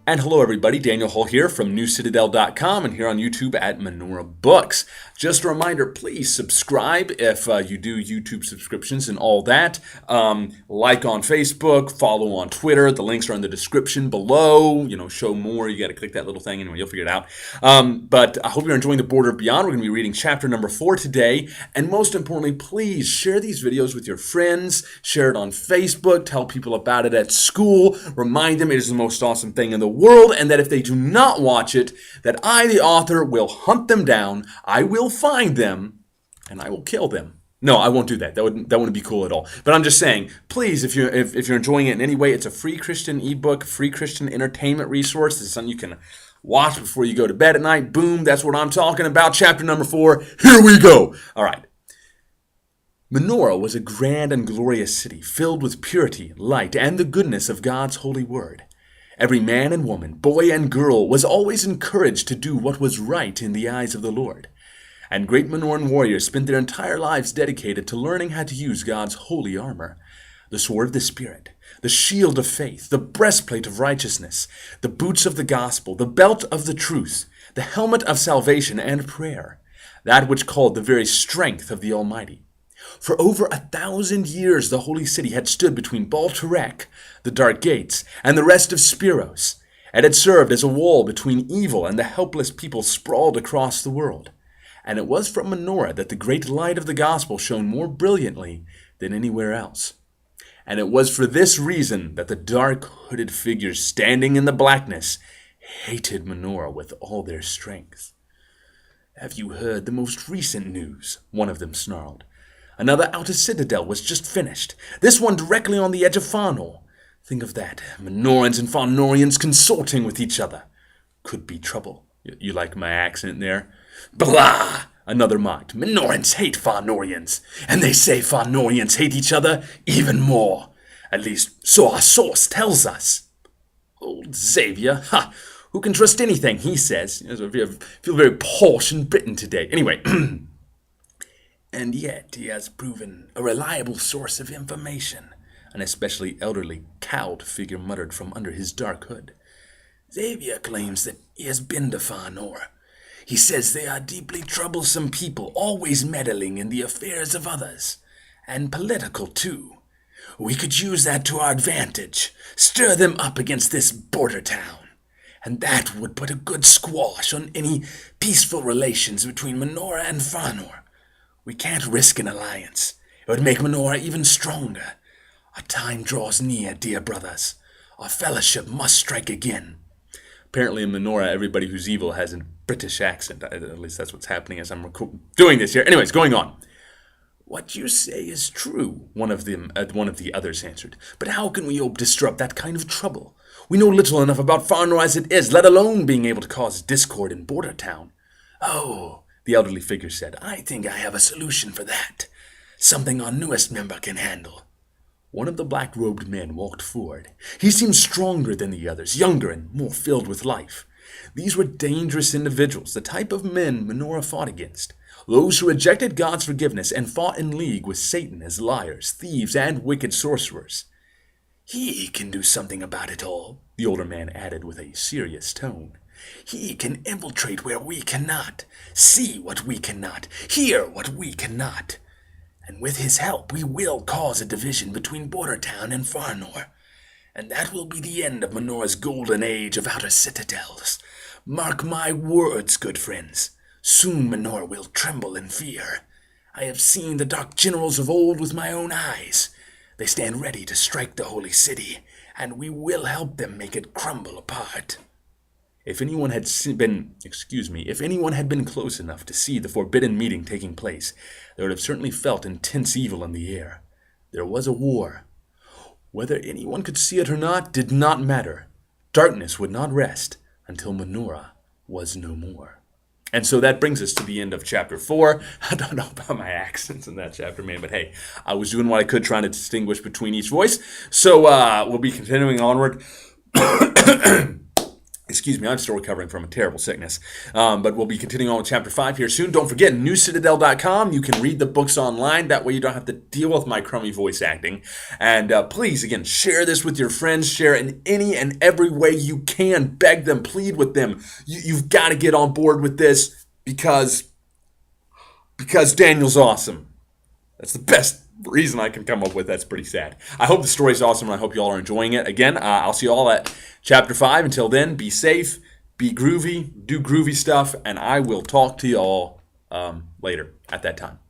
And hello everybody, Daniel Hull here from newcitadel.com and here on YouTube at Menorah Books. Just a reminder, please subscribe if you do YouTube subscriptions and all that. Like on Facebook, follow on Twitter. The links are in the description below. Show more. You got to click that little thing. Anyway, you'll figure it out. But I hope you're enjoying The Border Beyond. We're going to be reading chapter number 4 today. And most importantly, please share these videos with your friends. Share it on Facebook. Tell people about it at school. Remind them it is the most awesome thing in the world, and that if they do not watch it, that I, the author, will hunt them down, I will find them, and I will kill them. No, I won't do that. That wouldn't be cool at all. But I'm just saying, please, if you're enjoying it in any way, it's a free Christian ebook, free Christian entertainment resource. This is something you can watch before you go to bed at night. Boom, that's what I'm talking about. Chapter number 4. Here we go. All right. Menorah was a grand and glorious city, filled with purity, light, and the goodness of God's holy word. Every man and woman, boy and girl, was always encouraged to do what was right in the eyes of the Lord. And great Menoran warriors spent their entire lives dedicated to learning how to use God's holy armor. The sword of the Spirit, the shield of faith, the breastplate of righteousness, the boots of the gospel, the belt of the truth, the helmet of salvation and prayer, that which called the very strength of the Almighty. For over 1,000 years the holy city had stood between Baal-Terek, the dark gates, and the rest of Spiros, and had served as a wall between evil and the helpless people sprawled across the world. And it was from Menorah that the great light of the gospel shone more brilliantly than anywhere else. And it was for this reason that the dark hooded figures standing in the blackness hated Menorah with all their strength. "Have you heard the most recent news?" one of them snarled. "Another outer citadel was just finished. This one directly on the edge of Farnor. Think of that. Menorans and Farnorians consorting with each other. Could be trouble." You like my accent there? "Blah!" another mocked. "Menorans hate Farnorians, and they say Farnorians hate each other even more. At least, so our source tells us." "Old Xavier, who can trust anything he says?" I feel very posh and Britain today. Anyway, "And yet he has proven a reliable source of information," an especially elderly, cowed figure muttered from under his dark hood. "Xavier claims that he has been to Farnor. He says they are deeply troublesome people, always meddling in the affairs of others, and political too. We could use that to our advantage, stir them up against this border town, and that would put a good squash on any peaceful relations between Menorah and Farnor. We can't risk an alliance. It would make Menorah even stronger. Our time draws near, dear brothers. Our fellowship must strike again." Apparently in Menorah, everybody who's evil has a British accent. At least that's what's happening as I'm doing this here. Anyways, going on. "What you say is true," one of the others answered. "But how can we hope to stir up that kind of trouble? We know little enough about Farnor as it is, let alone being able to cause discord in Border Town." "Oh," the elderly figure said, "I think I have a solution for that. Something our newest member can handle." One of the black-robed men walked forward. He seemed stronger than the others, younger and more filled with life. These were dangerous individuals, the type of men Menorah fought against. Those who rejected God's forgiveness and fought in league with Satan as liars, thieves, and wicked sorcerers. "He can do something about it all," the older man added with a serious tone. "He can infiltrate where we cannot, see what we cannot, hear what we cannot. And with his help, we will cause a division between Border Town and Farnor. And that will be the end of Menorah's golden age of outer citadels. Mark my words, good friends. Soon Menorah will tremble in fear. I have seen the dark generals of old with my own eyes. They stand ready to strike the holy city, and we will help them make it crumble apart." If anyone had been close enough to see the forbidden meeting taking place, they would have certainly felt intense evil in the air. There was a war. Whether anyone could see it or not did not matter. Darkness would not rest until Menorah was no more. And so that brings us to the end of chapter 4. I don't know about my accents in that chapter, man, but hey, I was doing what I could trying to distinguish between each voice. So we'll be continuing onward. excuse me, I'm still recovering from a terrible sickness. But we'll be continuing on with Chapter 5 here soon. Don't forget, newcitadel.com. You can read the books online. That way you don't have to deal with my crummy voice acting. And please, again, share this with your friends. Share it in any and every way you can. Beg them, plead with them. You've got to get on board with this because Daniel's awesome. That's the best reason I can come up with. That's pretty sad. I hope the story's awesome, and I hope you all are enjoying it. Again, I'll see you all at Chapter 5. Until then, be safe, be groovy, do groovy stuff, and I will talk to you all later at that time.